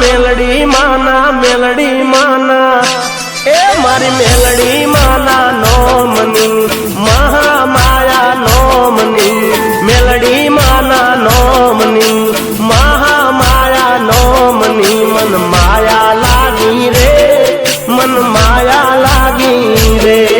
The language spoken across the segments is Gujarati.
મેલડી માના એ મારી મેલડી માના નોમની મહામાયા નોમની મેલડી માના નોમની મહામાયા નોમની મન માયા લાગી રે મન માયા લાગી રે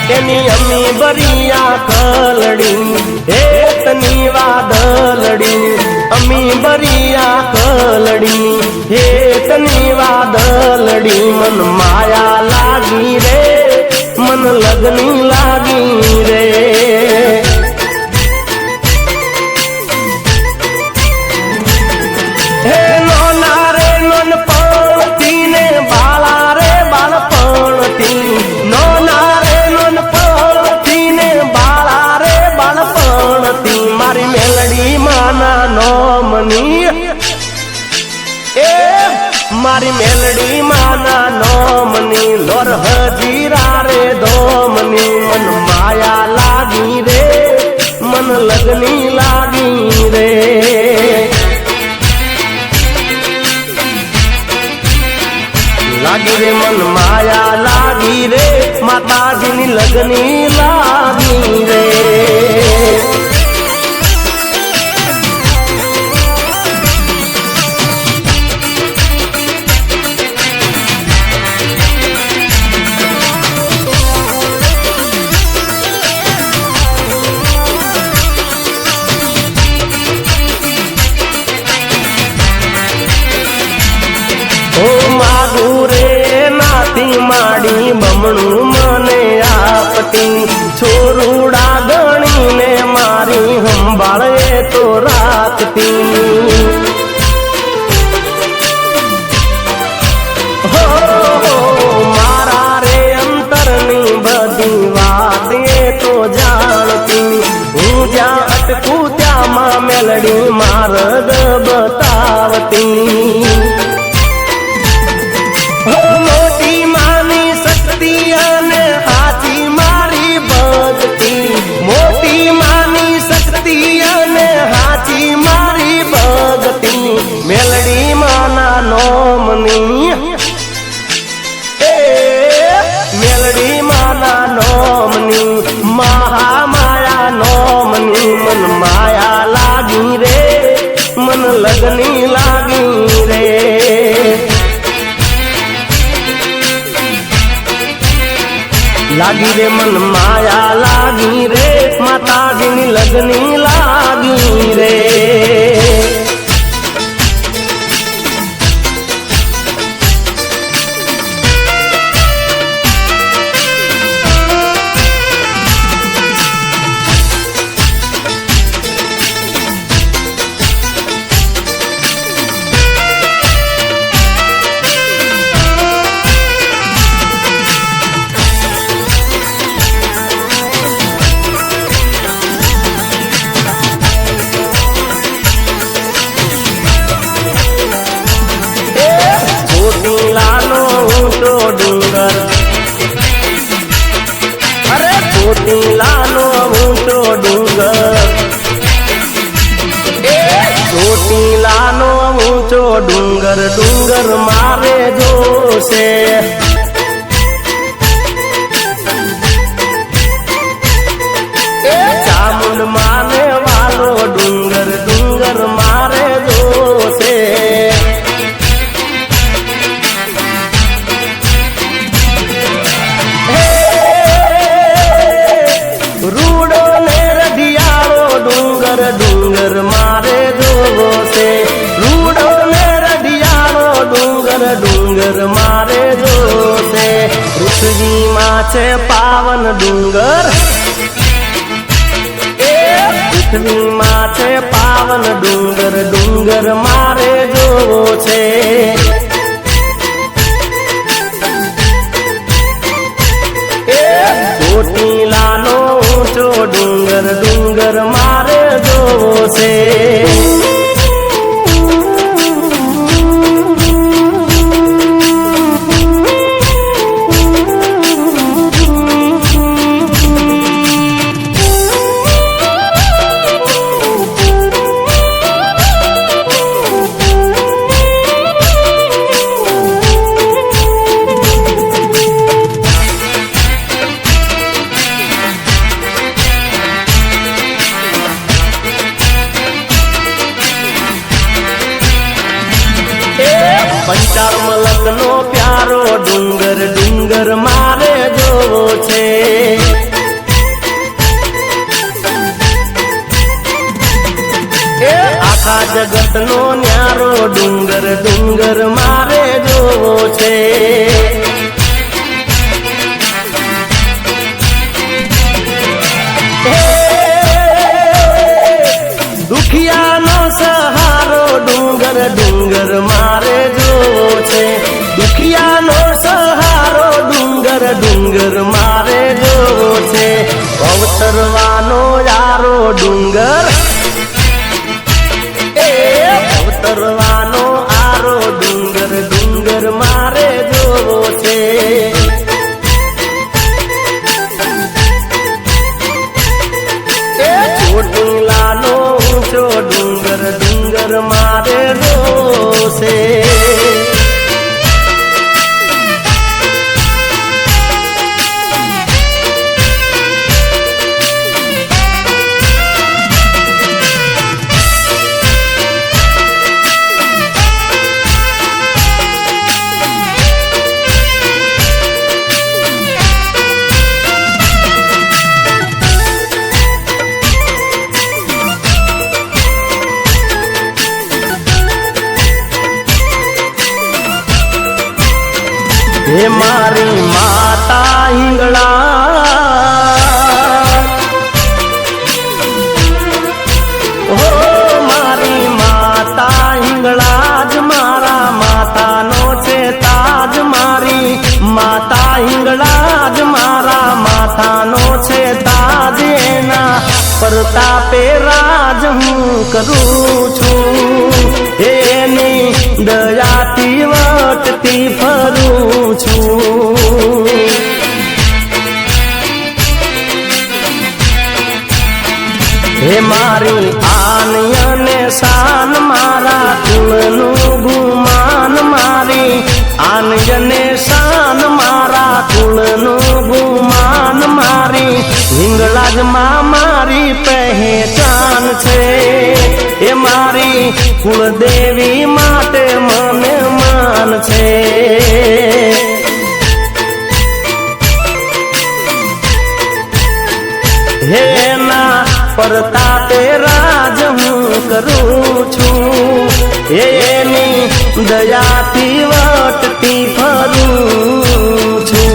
એની અમી બરિયા કલડી હેતની વાદળડી અમી બરિયા કલડી હેતની વાદળડી મન માયા લાગી રે મન લગની લાગી રે હે નોના રે નોન પણતી ને બાળા રે બાળપણતી નોના મારી મેલડી માના નોમની એ મારી મેલડી માના નોમની લોર હજીરા રે ધોમની મન માયા લાગી રે મન લગની લાગી રે લાગી રે મન માયા લાગી રે માતાજીની લગની લાગી રે માડી બમણું મને આપતી છોરુડા ગણીને મારી સંભાળે તો રાખતી હો મારા રે અંતરની બધી વાત એ તો જાણતી હું જ્યાં અટકું ત્યાં માં મેલડી માર્ગ બતાવતી મેલડી માના નોમની એ મેલડી માના નોમની મહામાયા નોમની મન માયા લાગી રે મન લગની લાગી રે લાગી રે મન માયા લાગી રે માતાજીની લગની લાગી રે ચોટીલાનો ઊંચો ડુંગર ચોટીલાનો ઊંચો ડુંગર ડુંગર મારે જોશે ચામુંડ માને વાલો ડુંગર ડુંગર મારે જોશે ડુંગર મારે જોવો છે રૂડો ને રઢિયાળો ડુંગર મારે જોશે પૃથ્વીમાં છે પાવન ડુંગર પૃથ્વીમાં છે પાવન ડુંગર મારે જોવો છે ચોટીલાનો ઊંચો ડુંગર મારે જોવો છે ન્યારો ડુંગર ડુંગર મારે જોવો છે. આખા જગતનો ન્યારો ડુંગર ડુંગર મારે જોવો છે. દુખિયાનો સહારો ડુંગર ડુંગર મારે જોવો છે. દુખિયાનો સહારો ડુંગર ડુંગર મારે જોવો છે. અવતરવાનો યારો ડુંગર અવતરવાનો આરો ડુંગર ડુંગર મારે જોવો છે. ચોટીલાનો ઊંચો ડુંગર ડુંગર મારે જોવો છે. હે મારી માતા હિંગળા, હો મારી માતા હિંગળા જ મારા માતાનો છે તાજ. મારી માતા હિંગળા જ મારા માથાનો છે તાજ. એના પ્રતાપે રાજ હું કરું છું. એની દયાથી વટતી ફરું છું. હે મારી આન અને શાન મારા કુળનું ગુમાન. મારી આન અને શાન મારા કુળનું ગુમાન. મારી હિંગળા જ માં મારી પહેચાન છે. એ મારી કુળદેવી માટે મને માન છે. હેના પ્રતાપે રાજ હું કરું છું. એની દયાથી વટતી ફરું છું.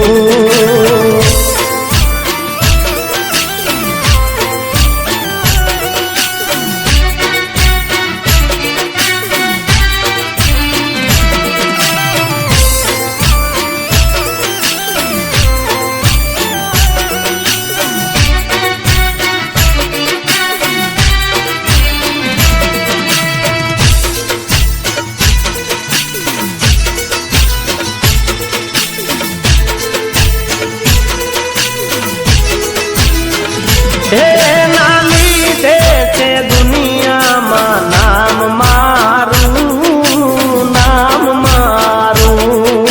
એના લીધે છે દુનિયામાં નામ મારું, નામ મારું.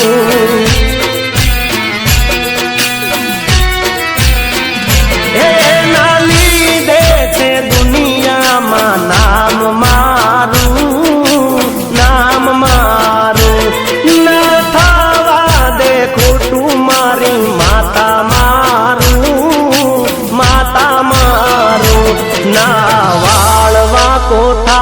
એના લીધે છે દુનિયામાં નામ મારું, નામ મારું. ના થવા દે ખોટું મારી માતા મારું, માતા મારું. ના વાળવા કોઠા,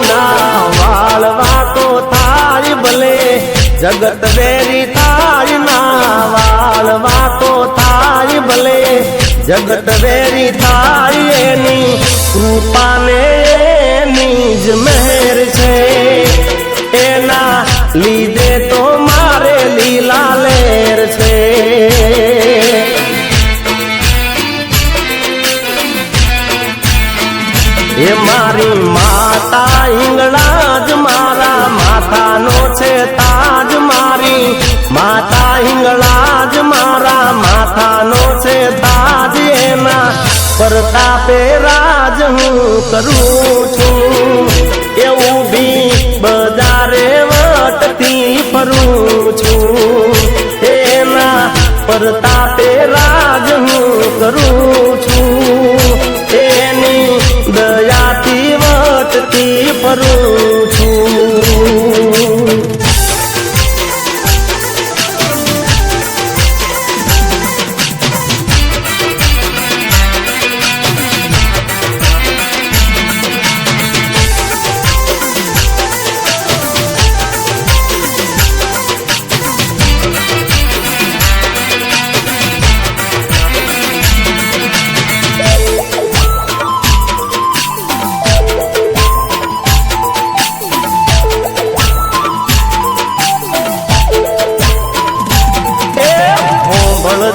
ના વાળવા કોઠાય ભલે જગત વેરી થાય. ના વાળવા કોઠાય ભલે જગત વેરી થાય. એની કૃપાને એની જ મહેર છે. એના લીધે તો મારે લીલા લેર છે. એ મારી માતા હિંગળા જ મારા માથાનો છે તાજ. મારી માતા હિંગળા જ મારા માથાનો છે તાજ. એના પ્રતાપે રાજ હું કરું છું. એવું બી બજારે વટતી ફરું છું. એના પ્રતાપે રાજ હું કરું છું. એની દયાથી વટતી કરું છું।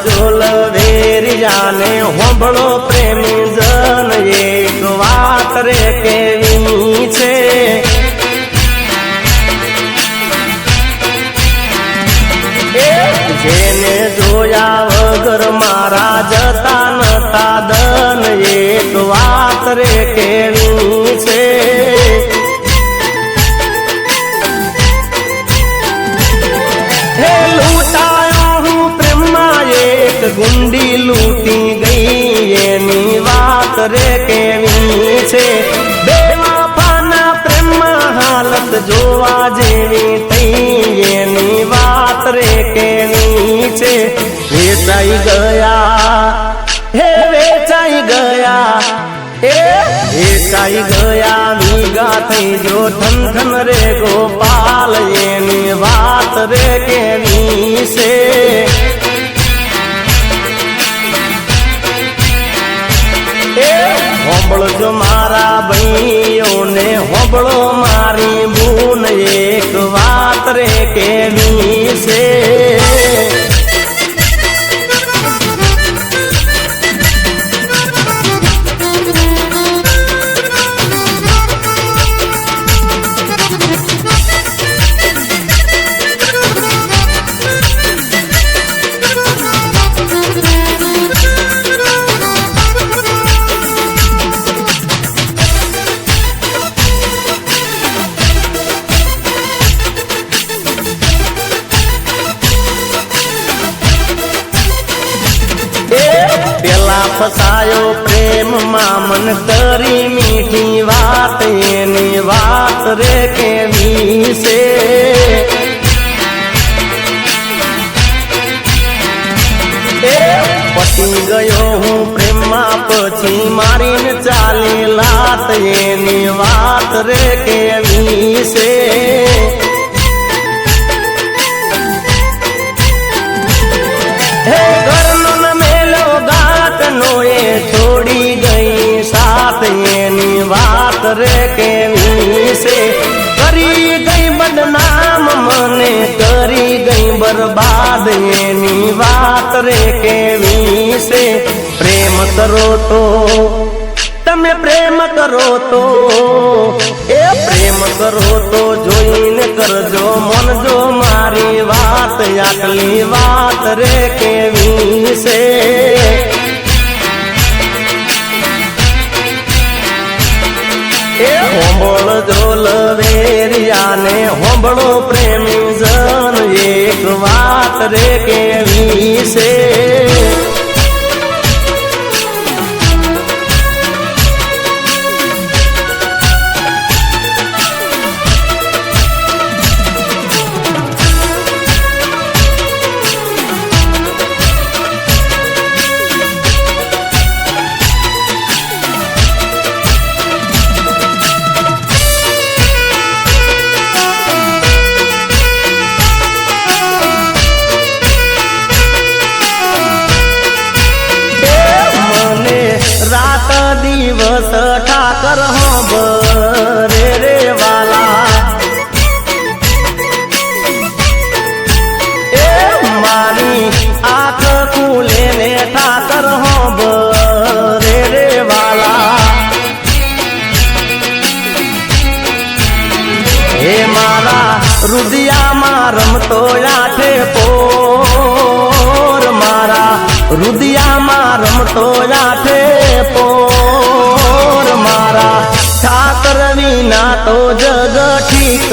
જોલ વેરિયાને હોંભળો પ્રેમી જન એક વાત રે કેવી છે। જેને જોયા વગર મારા જતા નતા દન એક વાત રે કેવી છે। હે લૂંટાયો હું પ્રેમમાં એક ગુંડી લૂંટી ગઈ એની વાત રે કેવી છે। બેવફાના પ્રેમમાં હાલત જોવા જેવી થઈ એની વાત રે કેવી છે। વેચાઈ ગયા હે વેચાઈ ગયા વેચાઈ ગયા વીઘા થઈ જો ઠન ઠન રે ગોપાલ એની વાત રે કેવી છે। હોંભળજો મારા ભાઈઓને હોંભળો મારી બૂન એક વાત રે કેવી છે। પેલા ફસાયો પ્રેમમાં મન કરી મીઠી વાત એની વાત રે કેવી છે। પતી ગયો હું પ્રેમમાં પછી મારીને ચાલી લાત એની વાત રે કેવી છે। હે ઘરનો છોડી ગઈ સાથ એની વાત રે કેવી છે। કરી ગઈ બદનામ મને કરી ગઈ બરબાદ એની વાત રે કેવી છે। પ્રેમ કરો તો તમે પ્રેમ કરો તો પ્રેમ કરો તો જોઈને કરજો મનજો મારી વાત આટલી વાત રે કેવી છે। હોંભળજો લવેરિયાને હોંભળો પ્રેમી જન એક વાત રે કેવી છે। દિવસ ઠાકર હોંભરે રે વાલા મારી આંખ ખુલે ને ઠાકર હોંભરે રે વાલા। હે મારા રુદિયામાં રમતો આઠે પોર મારા રુદિયામાં રમતો આઠે પોર મારા ઠાકર વિના તો જગ ઠીક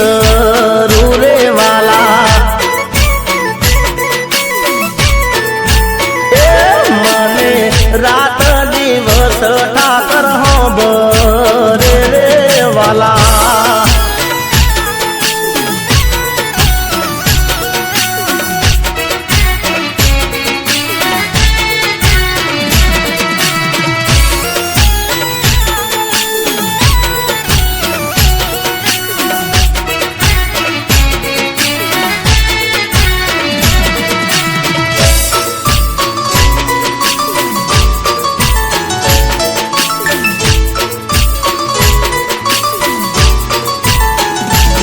રૂરે વાલા। મને રાત દિવસ ઠાકર હોંભરે રે વાલા।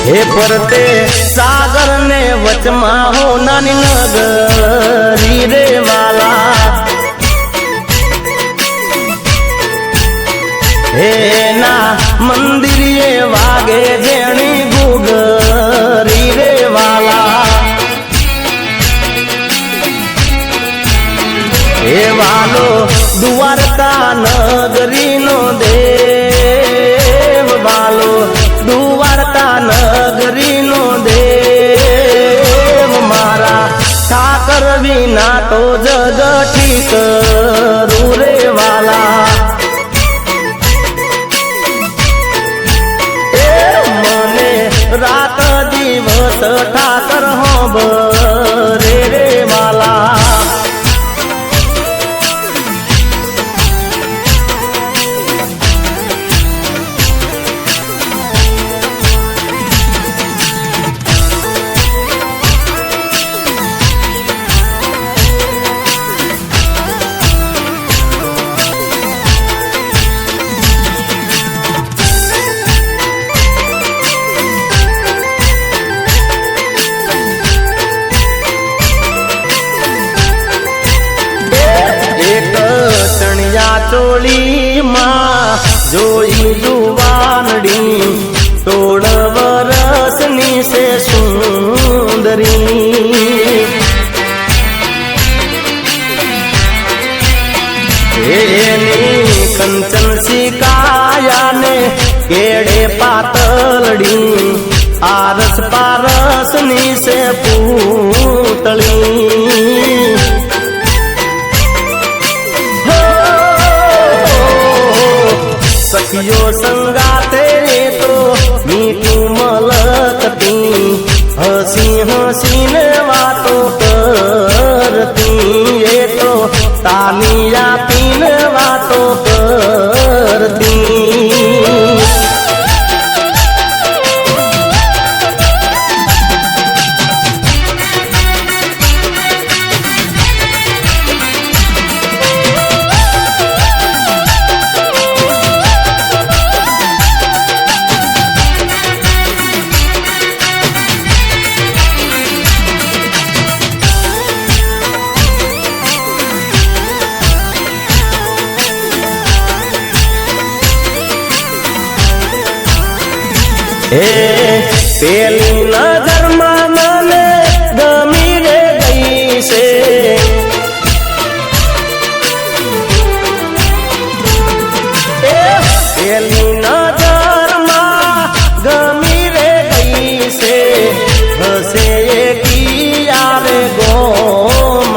હે પરતે સાગર ને વચમાં હો નાની નગરી રે વાલા હે ના મંદિરે વાગે જેણી ગુગરી રે વાલા હે વાલો દ્વારકા નગરી નો દેવ વાલો દ્વારકા નગરી નો દેવ મારા ઠાકર વિના તો જગ ઠીક રે વાલા મને રાત દિવસ ઠાકર હોબરે રે વાલા ચોળી માં જોઈ જુવાનડી 16 વર્ષની છે સુંદરી એની કંચન શિકાયાને કેડે પાતળડી આરસ પારસની છે પૂતળી સખિયો સંગાતે તો મીઠું મલકતી હસી હસીને વાતો કરતી એ તો તાલી આપીને વાતો કરતી પેલી નજરમાં મને ગમી રે ગઈ છે પેલી નજરમાં ગમી રે ગઈ છે હસે કિયારે ગોમની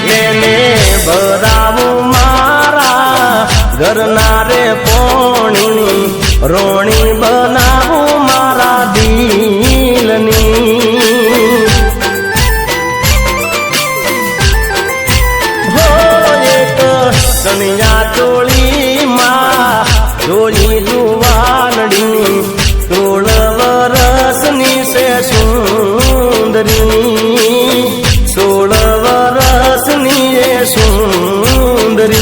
તેને બરાવું ઘરના રે પોણી રોણી બનાવું મારા દિલની હો એક કણિયા ચોળીમાં જોઈ જુવાનડી 16 વર્ષની છે સુંદરી 16 વર્ષની એ સુંદરી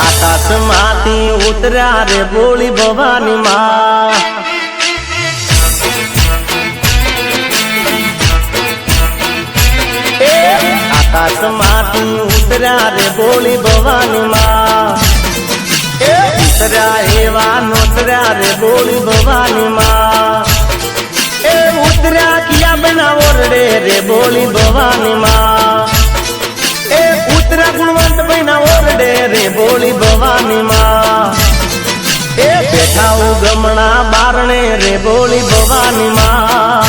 આકાશમાંથી ઉતર્યા રે બોલી ભવાની માં આકાશમાંથી ઉતર્યા રે બોલી ભવાની માં ઉતર્યા એવા નોતર્યા રે બોલી ભવાની માં ઉતર્યા કિયા બના ઓરડે રે બોલી ભવાની માં ઉતરા ગુણવંત બના ઓરડે રે બોલી ભવાની માં બેઠા ઉગમણા બારણે રે બોલી ભવાની માં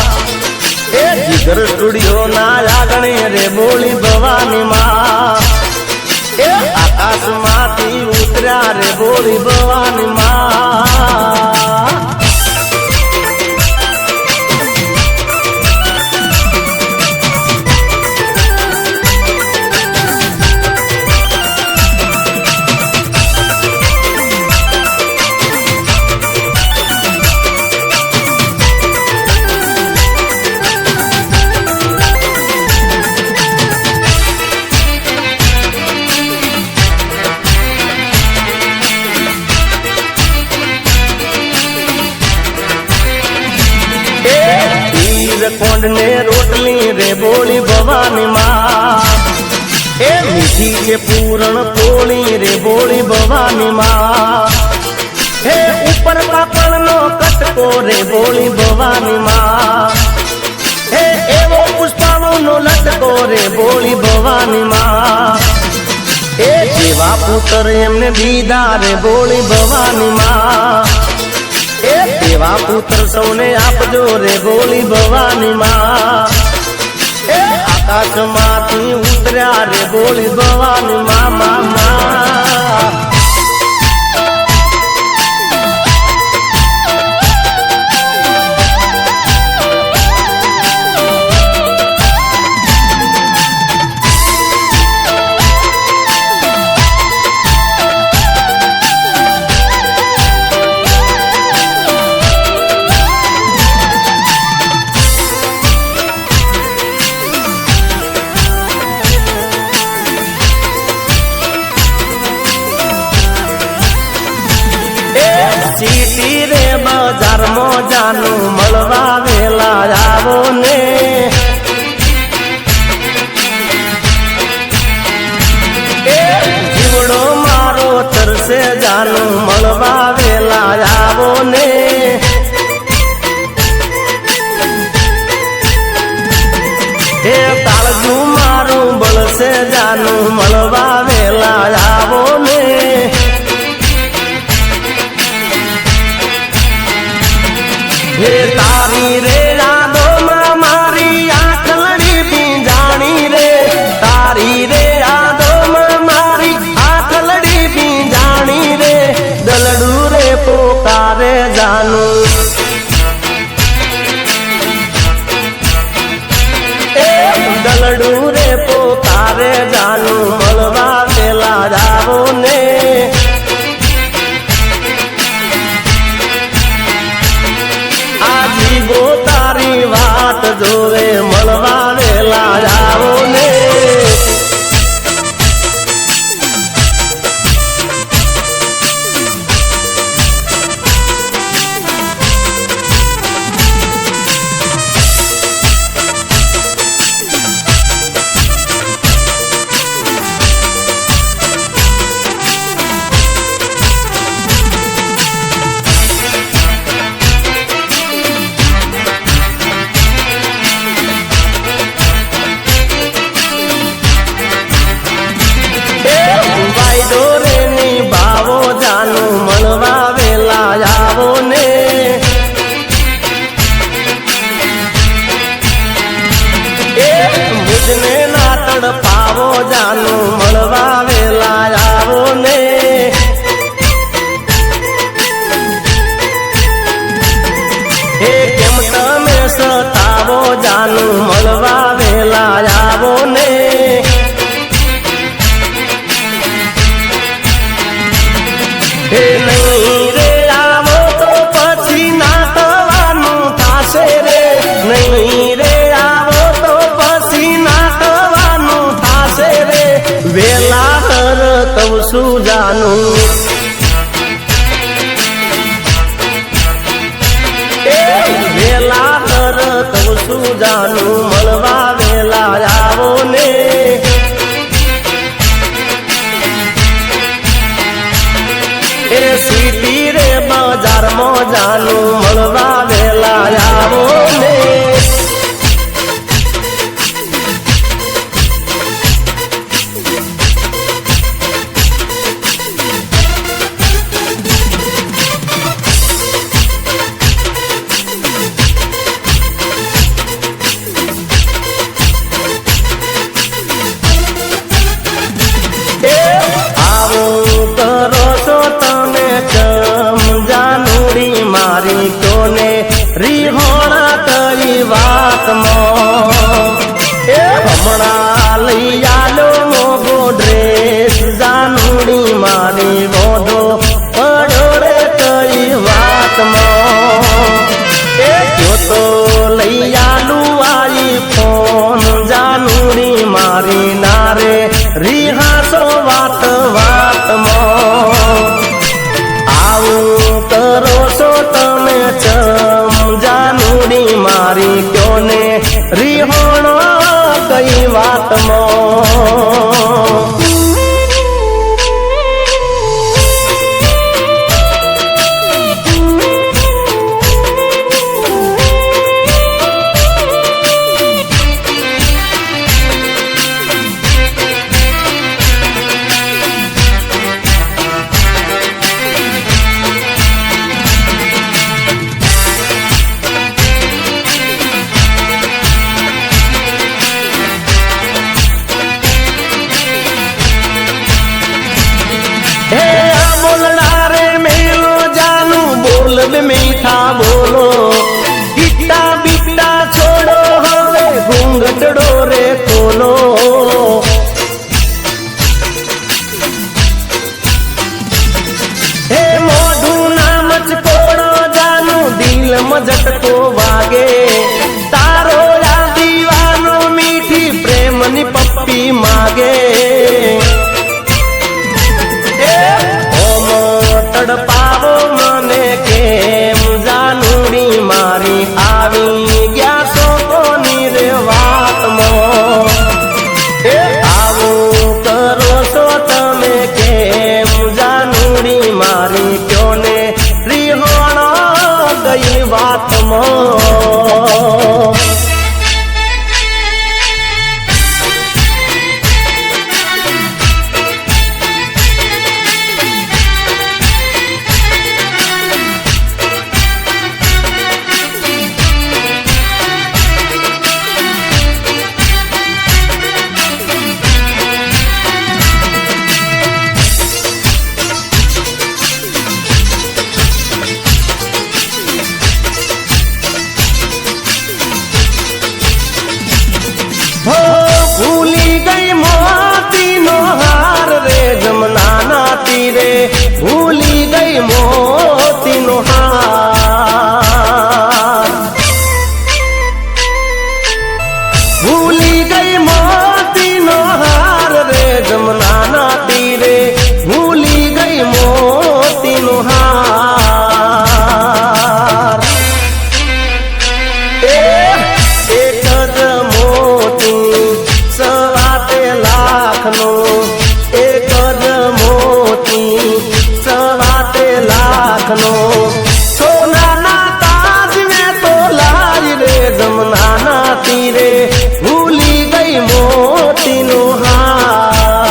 જીગર સ્ટુડિયો ના આગણે રે બોલી ભવાની માં કે પૂરણ પોળી રે બોળી ભવાની માં હે ઉપર પાપણનો કટકો રે બોળી ભવાની માં હે એવો પુષ્પાવનો લટકો રે બોળી ભવાની માં એ જેવા પુત્ર એમને દીધા રે બોળી ભવાની માં એ તેવા પુત્ર સૌને આપજો રે બોળી ભવાની માં એ આકાશમાંથી ઉતર્યા રે બોળી ભવાની માં સીટી રે બજારમાં જાનું મળવા વેલા આવો ને જીવડો મારો તરસે જાનું મળવા વેલા આવો ને એ તાળજું મારું બળસે જાનું મળવા વેલા આવો ને હે તારી રે યાદોમાં મારી આંખલડી પીંજાણી રે તારી રે યાદોમાં મારી આંખલડી પીંજાણી રે દલડું રે પોકારે જાનું એ દલડું રે પોકારે જાનું મળવા વેલા જાવો ને જીવો તારી વાત જોવે મળવા વેલા જાવો ને મળવા વેલા આવો ને એ મુજને ના તડપાવો જાનું મળવા વેલા આવો ને એ કેમ તમે સતાવો જાનું મળવા વેલા આવો ને હે નહીં રે આવો તો પછી ના થવાનું થાશે રે નહીં રે આવો તો પછી ના થવાનું થાશે રે વેલા હર કહું છું જાનું એ વેલા હર કહું છું જાનું મળવા વેલા આવો ને એ સીટી રે બજારમાં જાનું મળવા વેલા આવો ને મારી કોને રીહોણા કઈ વાતમાં એ હમણાં લઈ આલો મોગો ડ્રેસ જાનુડી મારી મોઢો પડોળે કઈ વાતમાં એ તો લઈ આલું આઈ ફોન જાનુડી મારી નારે રીહાસો વાત વાતમાં આવું કરો છો તમે ચમ જાનુડી મારી ક્યોને રીહોણો કઈ વાતમાં बोल मीठा बोलो गिट्टा बिट्टा छोड़ो हवे घूंघटड़ो रे खोलो हे मोढू नाम चकोड़ो जानू दिल में झटको वागे तारो या दीवानो मीठी प्रेम नी पप्पी मागे तड़पावो मने केम जानूड़ी मारी आवी गया तो कोनी रे वात मो आवो करो सो तमे केम जानूड़ी मारी क्यों ने रिहोणो गई वात मो भूली गई मोती नो हार रे जमुना ना तीरे भूली गई मोती नो हार भूली गई मोती नो हार रे जमुना ना तीरे भूली गई मोती नो हार एक मोती सवाते लाखनो एक मोती सवाते लाखनो सोना ना ताज में तो लाज रे जमुना ना तीरे भूली गई मोती नो हाथ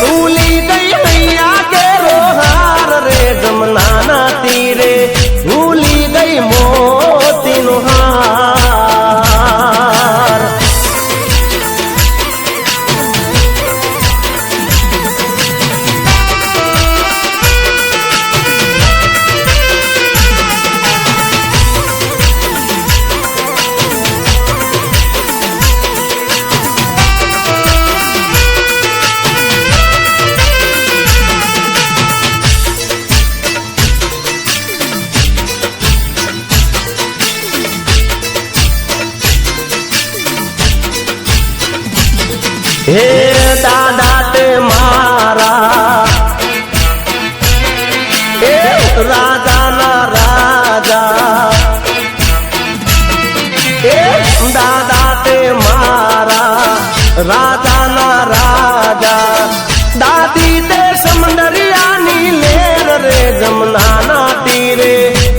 भूली गई मैया के रोहार रे जमुना ना तीरे भूली गई मोती नो हार हे दादा ते मारा हे राजा ना राजा हे दादा ते मारा राजा ना राजा दादी ते समंदरिया नीलेर रे जमुना ना तीरे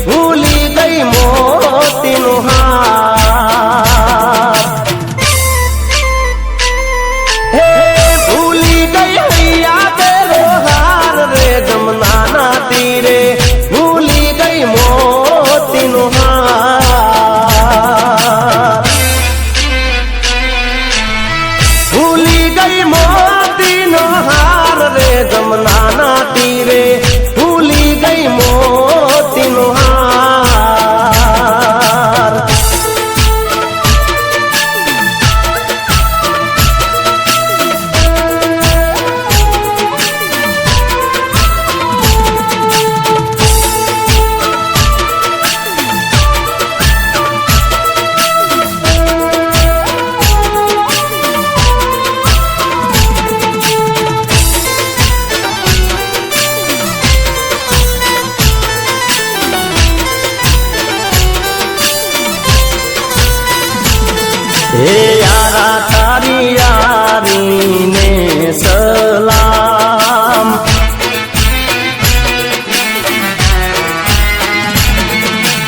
भूली गई मोती नो हार जमुना ना तीरे भूली गई मोती नो हार भूली गई मोती नो हार रे जमुना ना तीरे भूली गई मोती नो हार हे यारा तारी यारी ने सलाम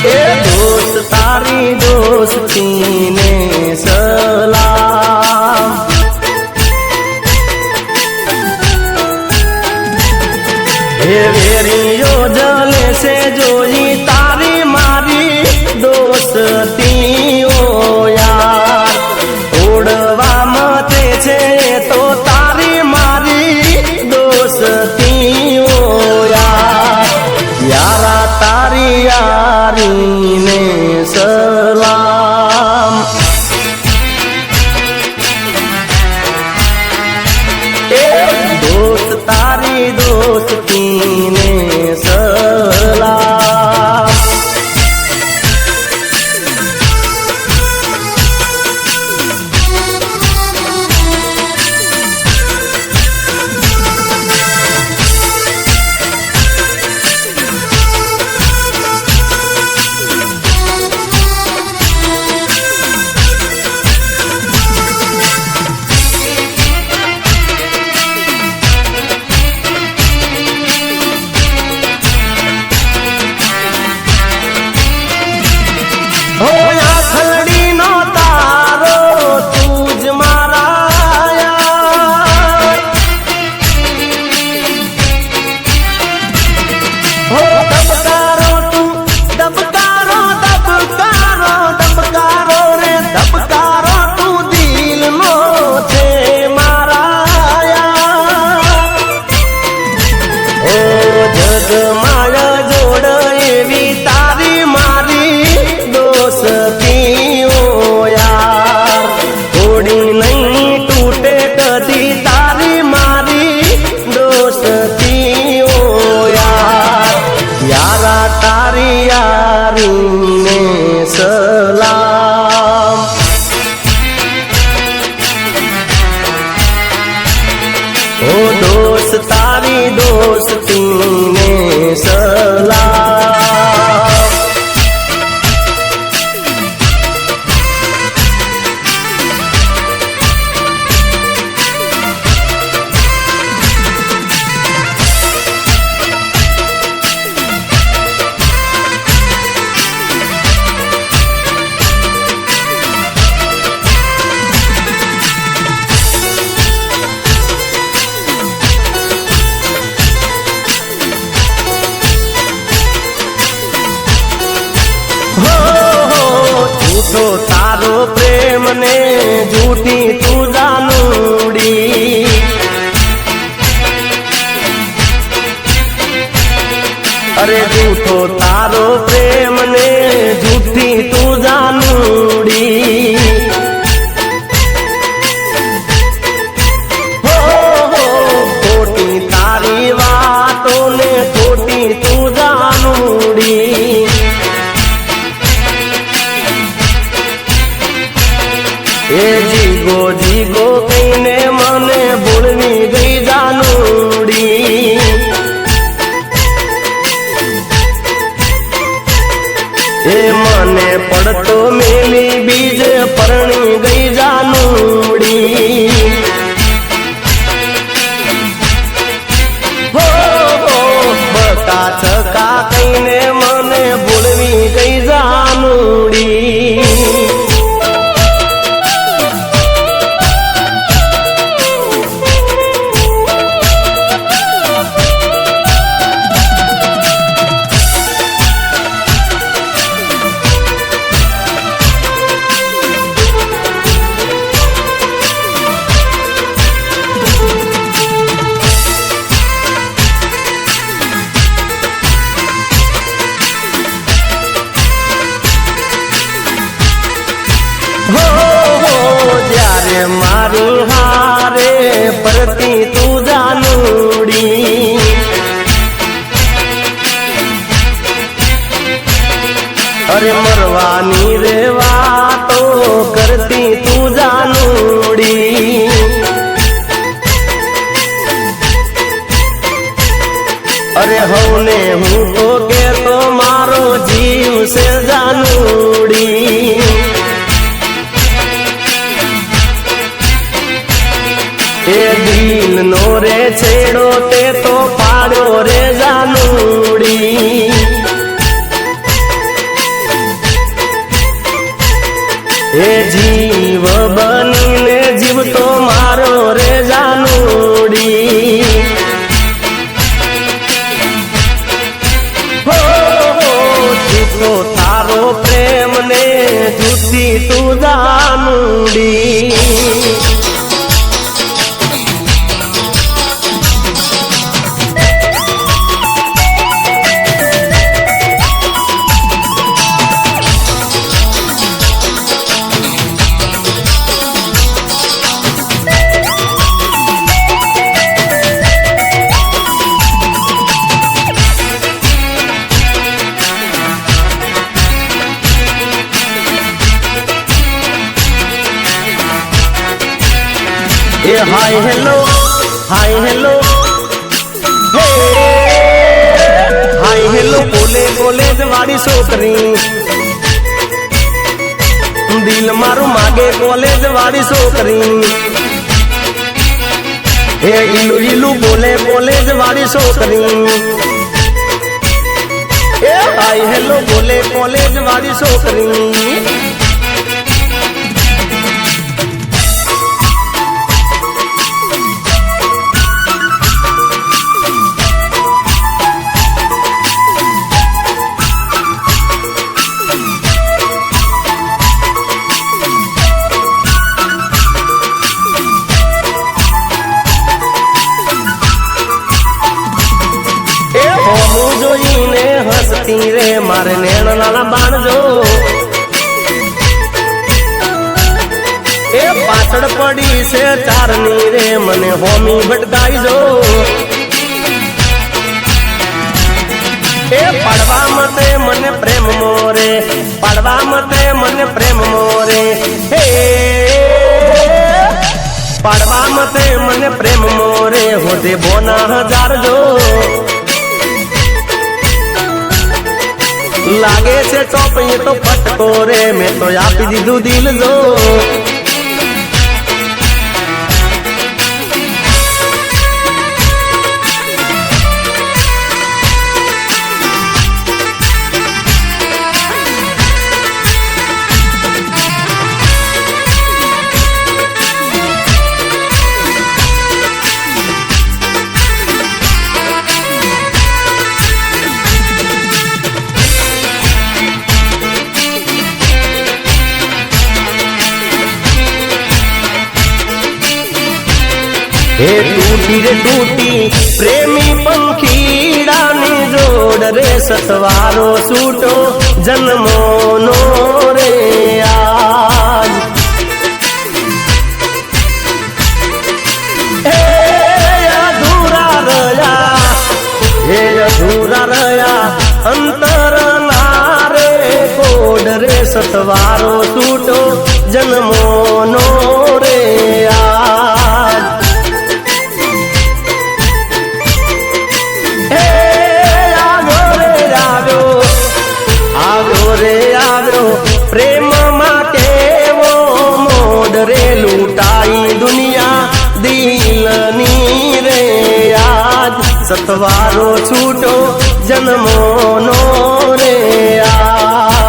हे दोस्त तारी दोस्ती ने सलाम हे वेरियो जले से जोई तारी मारी दोस्ती ओ यार उड़वा मते छे तो तारी मारी दोस्ती દોસ્તીને સલામ. તારી દોસ્તીને સલામ. જૂઠો તારો પ્રેમ ને જૂઠી તું જાનુડી. અરે જૂઠો તારો પ્રેમ ને જૂઠી તું જાનુડી. હો ખોટી તારી વાતો ને ખોટી તું જાનુડી. એ જીગો જીગો કહીને મને ભૂલવી ગઈ જાનુડી. એ મને પડતો મેલી બીજે પરણી ગઈ જાનુડી. હો બકા છકા કહીને મને ભૂલવી ગઈ જાનુડી. જ્યારે મારી હારે પરતી તું જાનુડી. અરે મરવાની રે વાતો કરતી તું જાનુડી. અરે હવને હું તો કેતો મારો જીવ છે જાનુડી. એ દિલ નો રે છેડો તે તો પાડ્યો રે જાનુડી. એ જીવ બનીને જીવ તો મારો રે જાનુડી. હો જૂઠો તારો પ્રેમ ને જૂઠી તું જાનુડી. એ હાય હેલો હે હાય હેલો કોલેજ વાળી છોકરી દિલ મારું માગે કોલેજ વાળી છોકરી એ ઈલું બોલે કોલેજ વાળી છોકરી એ હાય હેલો બોલે કોલેજ વાળી છોકરી હસતી રે મારે નેણ નાના બાણજો એ પાછળ પડી છે ચારની રે મને હોમી ભટકાઈ જો એ પાડવા મતે મને પ્રેમ મોરે પાડવા મતે મને પ્રેમ મોરે હે પાડવા મતે મને પ્રેમ મોરે હોદે બોના હજાર જો લાગે છે ટોપ એ તો ફટકો રે મેં તો આપી દીધું દિલ જો हे टूटी रे टूटी प्रेमी पंखीडानी जोड़ रे सतवारो सूटो जन्मो नो रे आज हे अधूरा रया अंतर नारे कोड रे सतवारो सूटो जन्मो नो रे आज प्रेम माटे वो मोड रे लूटाई दुनिया दिलनी रे आज सतवारो छूटो जन्मो नो रे आज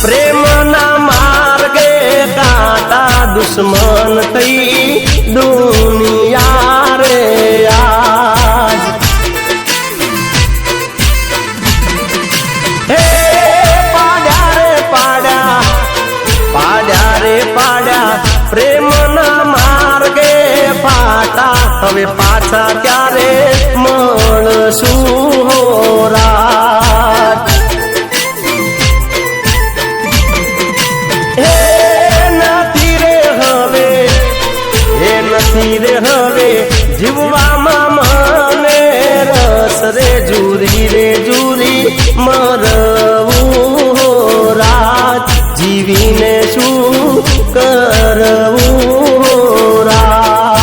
प्रेम ना मार्गे काटा दुश्मन थई दुनिया रे आज हे पाड्या रे पाड्या प्रेम ना मार्गे पाटा हवे पाछा क्यारे मळशु हो रात रे हवे जीववामां मने रस रे जूरी मरवू हो रात जीवीने शू करवू हो रात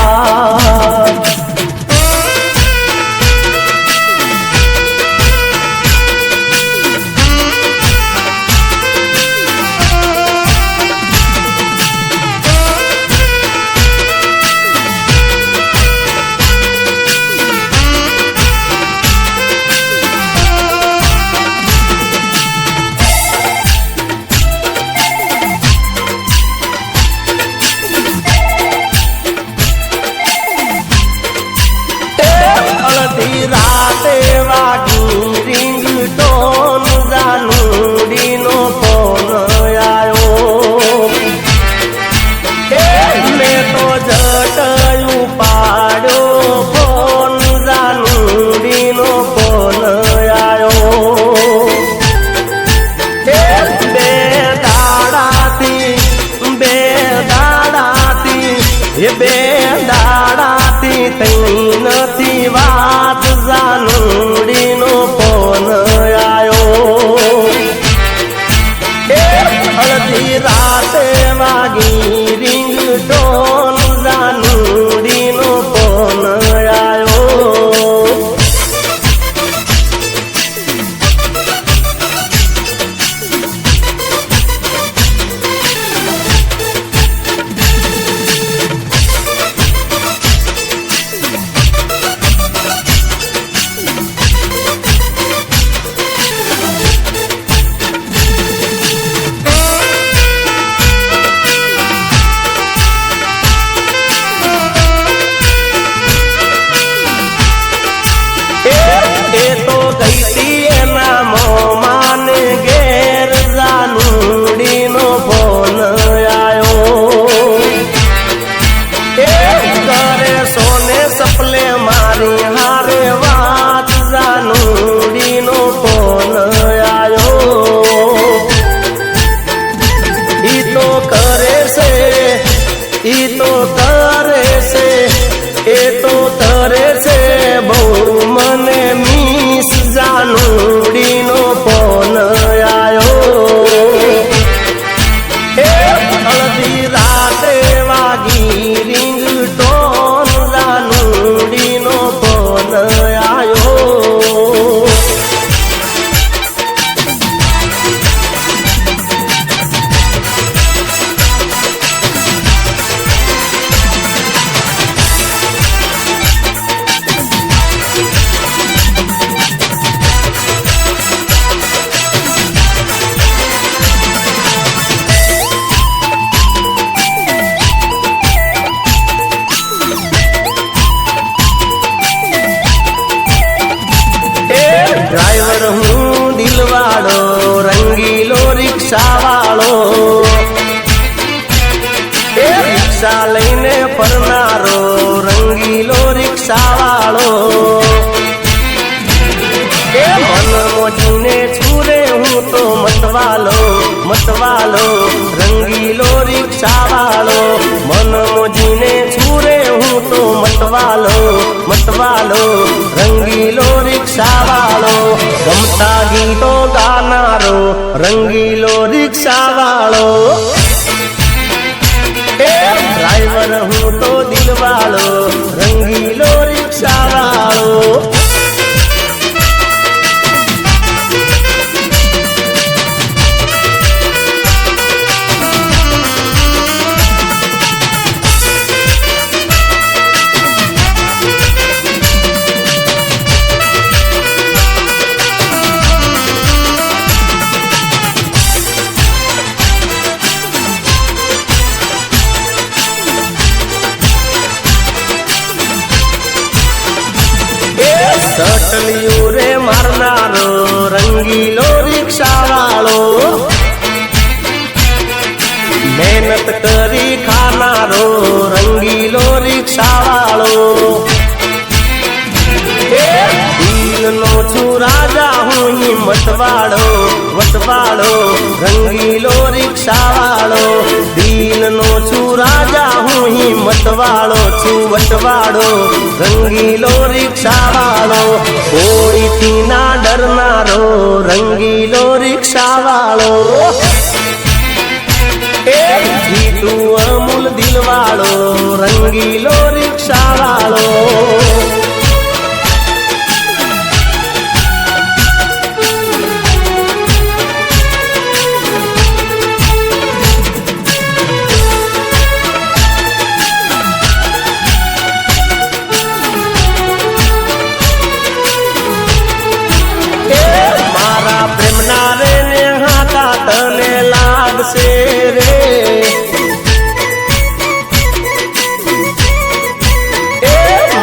અડધી રાતે વાગી રિંગટોન જાનુડીનો ફોન આયો જાનુડીનો ફોન આયો અડધી રાતે વાગી રિંગટોન જાનુડીનો ફોન આયો ડ્રાઈવર હું દિલવાળો રંગીલો રિક્ષાવાળો રિક્ષા લઈને ફરનારો રંગીલો રિક્ષાવાળો મન મોજીને છૂરે હું તો મતવાલો મતવાલો રંગીલો રિક્ષાવાળો મન મોજીને છૂરે હું તો મતવાલો મતવાલો રંગીલો રિક્ષાવાળો ગમતા ગીતો ગાનારો રંગીલો રિક્ષાવાળો ડ્રાઈવર હું તો દિલવાળો રંગીલો રિક્ષાવાળો સટલિયું રે મારનારો રંગીલો રિક્ષાવાળો મહેનત કરી ખાનારો રંગીલો રિક્ષાવાળો દિલનો છું રાજા હું હિંમતવાળો વટવાળો રંગીલો રિક્ષાવાળો દિલનો છું રાજા હું હિંમતવાળો છું વટવાળો રંગીલો રિક્ષાવાળો કોઈથી ના ડરનારો રંગીલો રિક્ષાવાળો જીતું અમૂલ દિલવાળો રંગીલો રિક્ષાવાળો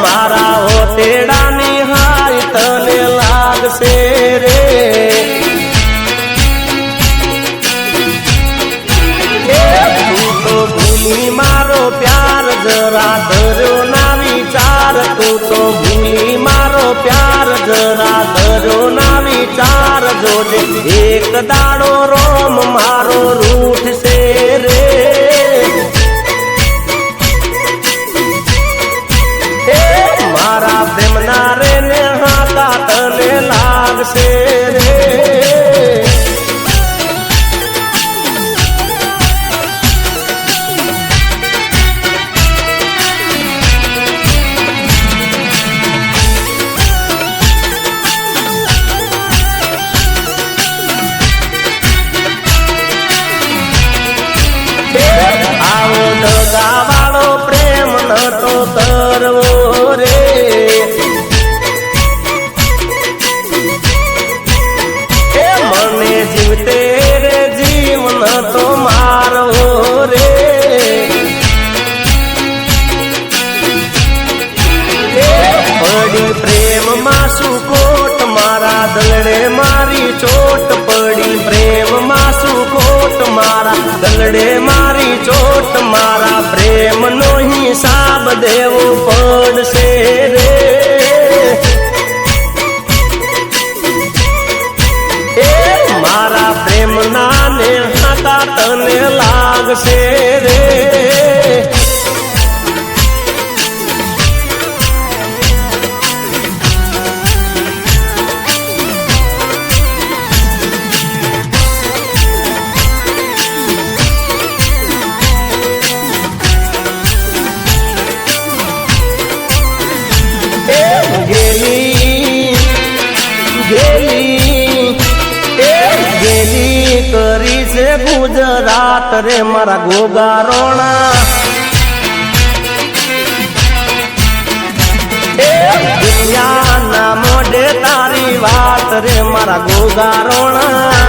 મારા હોટેડાની હાય તને લાગશે રે તું તો ભૂલી મારો પ્યાર જરા ધર્યો ના વિચાર તું તો ભૂલી મારો પ્યાર જરા ધર્યો ના વિચાર જોજે એક દાડો રોમ મારો રૂઠશે રે મારા પ્રેમના રે ને હાથા તને લાગશે રે ગલડે મારી ચોટ મારા પ્રેમનો હિસાબ દેવો પડશે રે એ મારા પ્રેમના ને હાથા તને લાગશે રે કરી છે ગુજરાત રે મારા ગોગારોણા દુનિયાના મોઢે તારી વાત રે મારા ગોગારોણા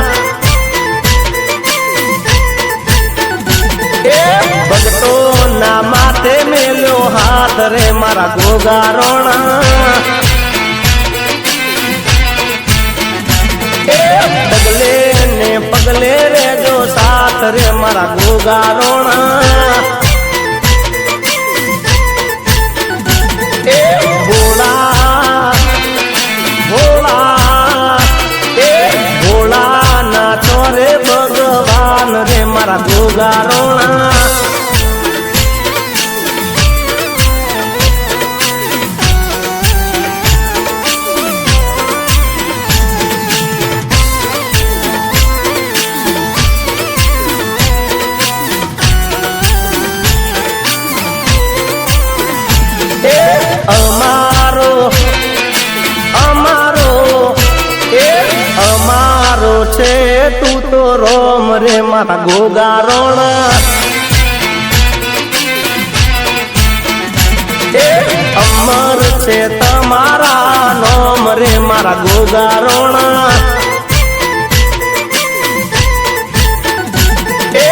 ભગતો ના માથે મેલ્યો હાથ રે મારા ગોગારોણા પગલે ને પગલે રેજો સાથ રે મારા ગોગારોણા એ ભોળા ભોળા એ ભોળા ના ચોરે ભગવાન રે મારા ગોગારોણા અમારો અમારો એ અમારો છે તું તો રોમ રે મારા ગોગારોણા એ અમર છે તમારા નોમ રે મારા ગોગારોણા એ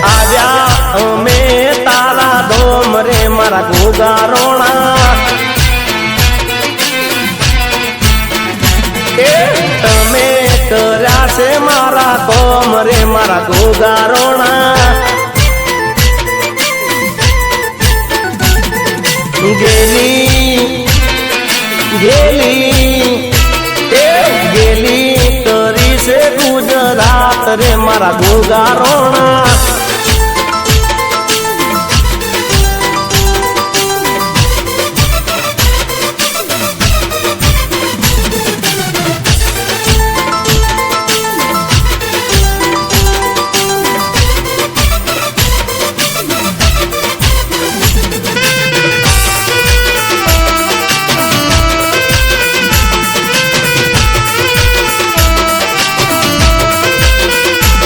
આવ્યા અમે તારા દોમ રે મારા ગોગારોણા તમે કર્યા છે મારા કોમ રે મારા ગોગારોણા ગેલી ગેલી એ ગેલી કરી છે ગુજરાત રે મારા ગોગારોણા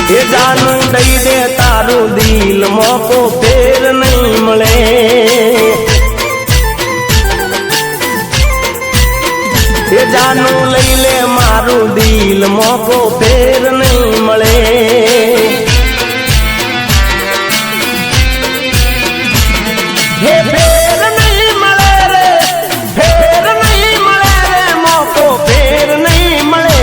એ જાનું દઈ દે તારું દિલ મોકો ફેર નહીં મળે એ જાનું લઈ લે મારું દિલ મોકો ફેર નહીં મળે હે ફેર નહીં મળે રે ફેર નહીં મળે રે મોકો ફેર નહીં મળે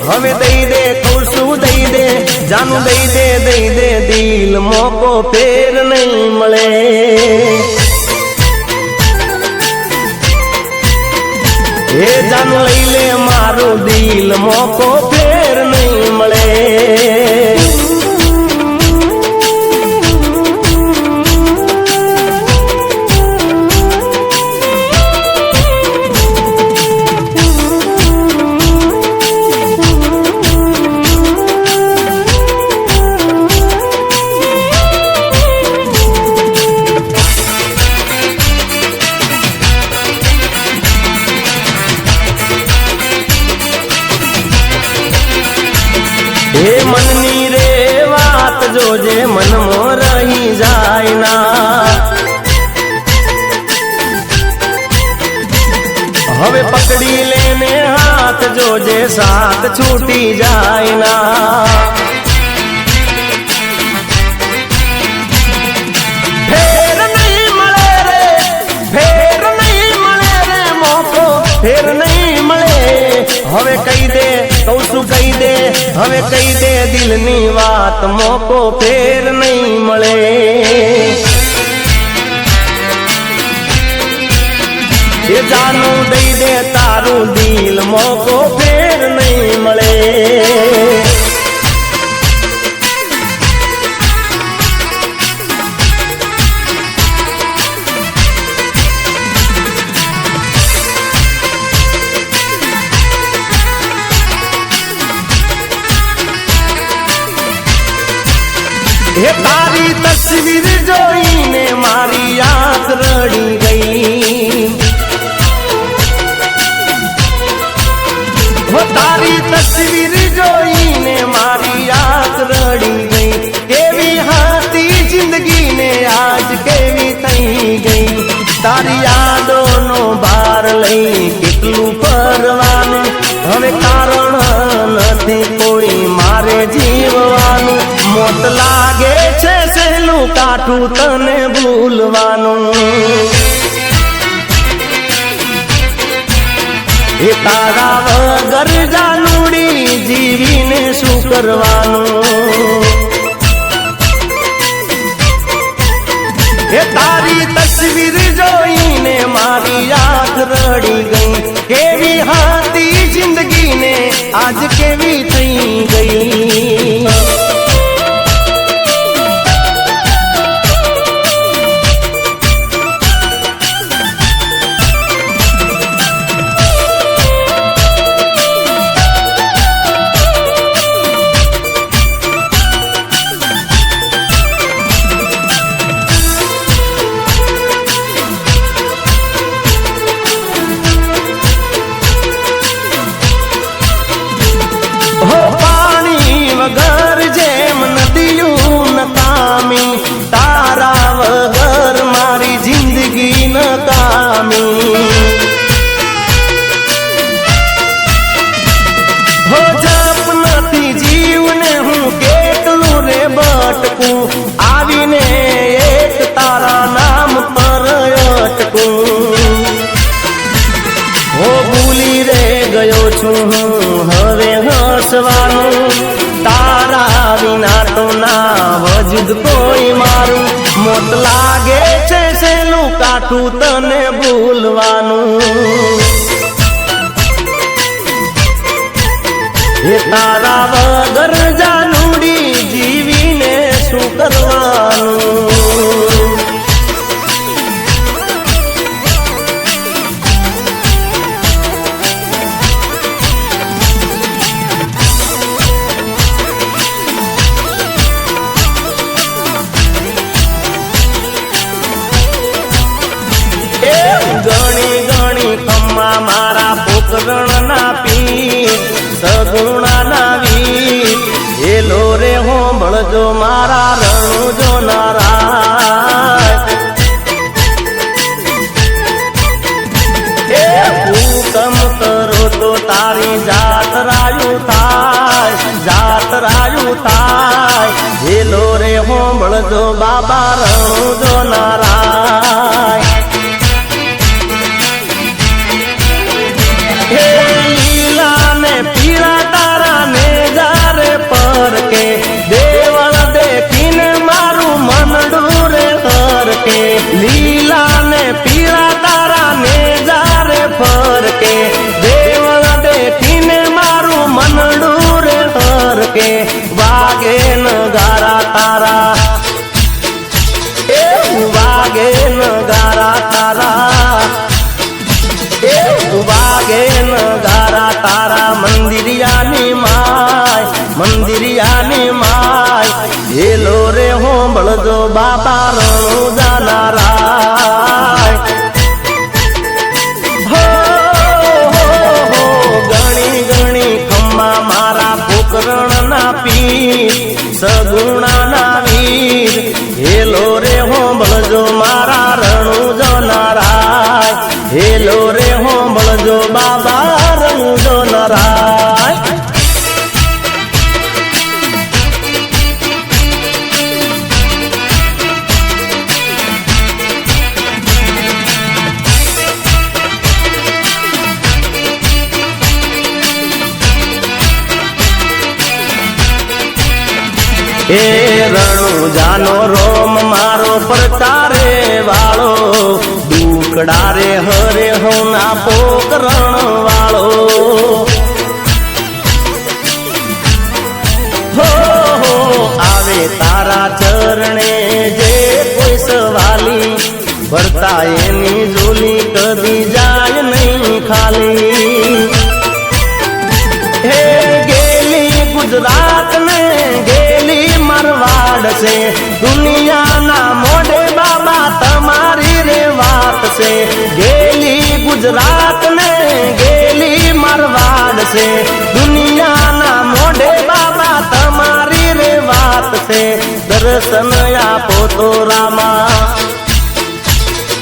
હવે દઈ દે કહું છું દઈ દે જાનું દઈ દે દિલ મોકો ફેર નહીં મળે એ જાનું લઈ લે મારું દિલ મોકો ફેર નહીં મળે હે મનની રે વાત જોજે મનમાં રહી જાય ના હવે પકડી લેને હાથ જોજે સાથ છૂટી જાય ના ફેર નહીં મળે રે ફેર નહીં મળે રે મોકો ફેર નહીં મળે હવે કહી દે કહું છું કહી દે હવે કહી દે દિલની વાત મોકો ફેર નહીં હે તારી તસવીર જોઈને મારી આંખ રડી ગઈ, હો તારી તસવીર જોઈને મારી આંખ રડી ગઈ, કેવી હતી જિંદગીને આજ કેવી થઈ ગઈ, તારી યાદોનો ભાર લઈ કેટલું ફરવાનું, હવે કારણ નથી કોઈ મારે જીવવાનું, મોત લાગે છે સહેલું કાઠું તને ભૂલવાનું, એ તારા વગર જાનુડી જીવીને શું કરવાનું, એ તારી તસવીર જોઈને મારી આંખ રડી ગઈ, કેવી હતી જિંદગીને આજ કેવી થઈ ગઈ, વગર જેમ નદીયું નકામી, તારા વગર મારી જિંદગી નકામી, હો જપ નથી જીવને હું કેટલું રે બટકું, આવીને એક તારા નામ પર અટકું, હો ભૂલી રે ગયો છું હું હવે હસવાનું, તારા વિના તો ના વજુદ કોઈ મારું, મોત લાગે છે સહેલું કાઠું તને ભૂલવાનું, એ તારા વગર જાનુડી જીવીને શું કરવાનું, ગણી ગણી ખમ્મા મારા પોકરણ ના પી, સગુણા ના વીર, હેલો રે હોંભળજો મારા રણુ જો નારાય, એ હુકમ કરો તો તારી જાતરાયું થાય, જાતરાયું થાય, હેલો રે હોંભળજો બાબા રણુ જો નારાય, હે લીલા ને પીળા તારા ને જારે પર કે, દેવળ દેખીને મારું મનડું રે હર કે, લીલા ને પીળા તારા ને જારે પર કે, દેવળ દેખીને મારું મનડું રે હર કે, વાગે નગારા તારા, એ વાગે નગારા તારા, વાગે નગારા તારા મંદિરિયાની માય, મંદિરિયાની માય, હેલો રે હોંભળજો બાબા રણુ જાનારાય, હો ગણી ગણી ખમ્મા મારા પોકરણ ના પીર, સગુણા ના વીર, હેલો રે હોંભળજો મારા રણુ જાનારાય, હેલો રે હોંભળજો બાબા રણુ જાનારાય, એ રણુજાનો રોમ મારો પ્રતારે વાળો, દુકડા રે હરે હોના પોકરણ વાળો, હો આવે તારા ચરણે જે કોઈ સવાલી, ભરતા એની ઝોલી કદી જાય નહીં ખાલી, હે ગેલી ગુજરાત ને ગેલી મારવાડ છે દુનિયાના મોઢે બાબા તમારી રે વાત છે ગેલી ગુજરાત ને ગેલી મારવાડ છે દુનિયાના મોઢે બાબા તમારી રે વાત છે દર્શન આપો તો રામા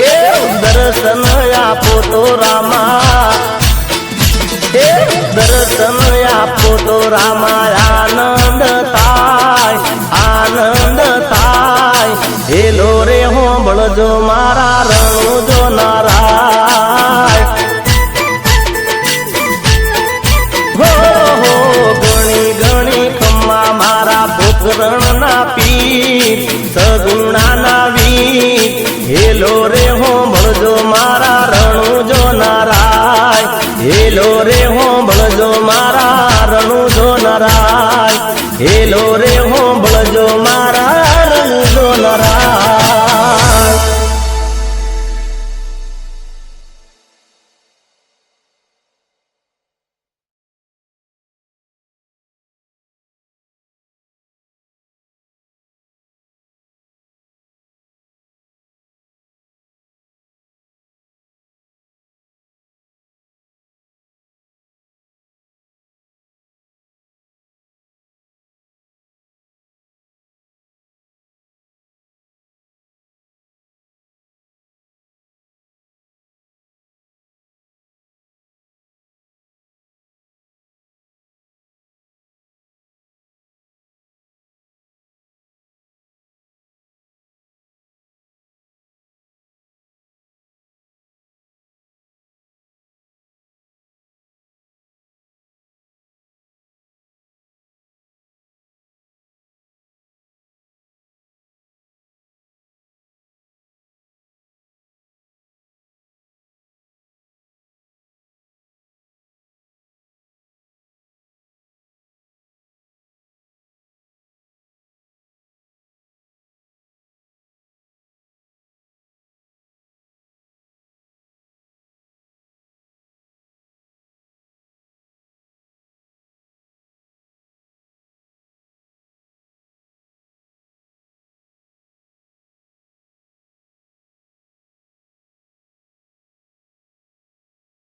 એ દર્શન આપો તો રામા એ દર્શન આપો તો રામા આનંદ થાય હેલો રે હોંભળજો મારા રણુજો નારાય હો ગણી ગણી ખમ્મા મારા પોકરણના પીર સગુણાના વીર હેલો રે હોંભળજો મારા રણુજો નારાય હેલો રે હોંભળજો મારા રણુજો નારાય હેલો